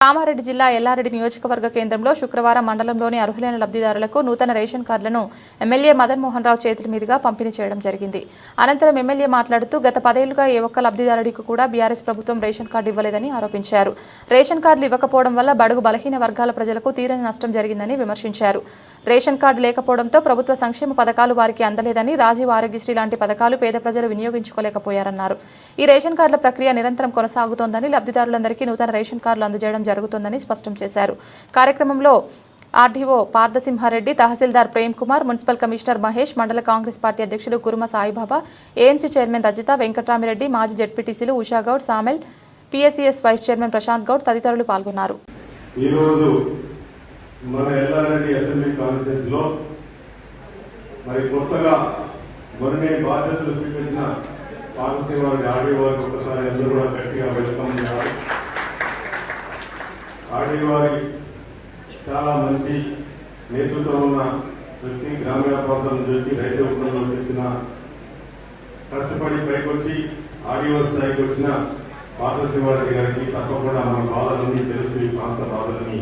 కామారెడ్డి జిల్లా ఎల్లారెడ్డి నియోజకవర్గ కేంద్రంలో శుక్రవారం మండలంలోని అర్హులైన లబ్ధిదారులకు నూతన రేషన్ కార్డులను ఎమ్మెల్యే మదన్ మోహన్ రావు చేతుల మీదుగా పంపిణీ చేయడం జరిగింది. అనంతరం ఎమ్మెల్యే మాట్లాడుతూ గత 10 ఏళ్లుగా ఏ ఒక్క లబ్ధిదారుడికి కూడా బీఆర్ఎస్ ప్రభుత్వం రేషన్ కార్డు ఇవ్వలేదని ఆరోపించారు. రేషన్ కార్డులు ఇవ్వకపోవడం వల్ల బడుగు బలహీన వర్గాల ప్రజలకు తీరని నష్టం జరిగిందని విమర్శించారు. రేషన్ కార్డు లేకపోవడంతో ప్రభుత్వ సంక్షేమ పథకాలు వారికి అందలేదని, రాజీవ్ ఆరోగ్యశ్రీ లాంటి పథకాలు పేద ప్రజలు వినియోగించుకోలేకపోయారన్నారు. ఈ రేషన్ కార్డుల ప్రక్రియ నిరంతరం కొనసాగుతోందని, లబ్ధిదారులందరికీ నూతన రేషన్ కార్డులు అందజేయడం జరుగుతుందని స్పష్టం చేశారు. కార్యక్రమంలో RDO Parthasimhareddy, tahsildar Prem Kumar, municipal commissioner Mahesh, మండల కాంగ్రెస్ పార్టీ అధ్యక్షులు కురుమ సాయిబాబా, ఏఎంసీ చైర్మన్ రజిత, వెంకట్రామిరెడ్డి, మాజీ జెడ్పీటీసీలు Ushagoud, Samuel, PSCS vice chairman Prashanth Goud తదితరులు పాల్గొన్నారు. మన ఎల్లారెడ్డి అసెంబ్లీ కాన్ఫరెన్స్ లో మరి కొత్తగా మొన్నే బాధ్యతలు స్వీకరించిన పార్థసింహారెడ్డి ఆర్డీఓ వారికి ఒకసారి అందరూ కూడా గట్టిగా వెల్కమ్ చేయాలి. ఆర్డీఓ వారికి చాలా మంచి నేతృత్వం ఉన్న వ్యక్తి, గ్రామీణ ప్రాంతం నుంచి రైతు కుటుంబంలో తెచ్చిన కష్టపడి పైకొచ్చి ఆర్డీఓ స్థాయికి వచ్చిన పార్థసింహారెడ్డి గారికి తప్పకుండా మన బాధలన్నీ తెలుసు, ఈ ప్రాంత బాధలని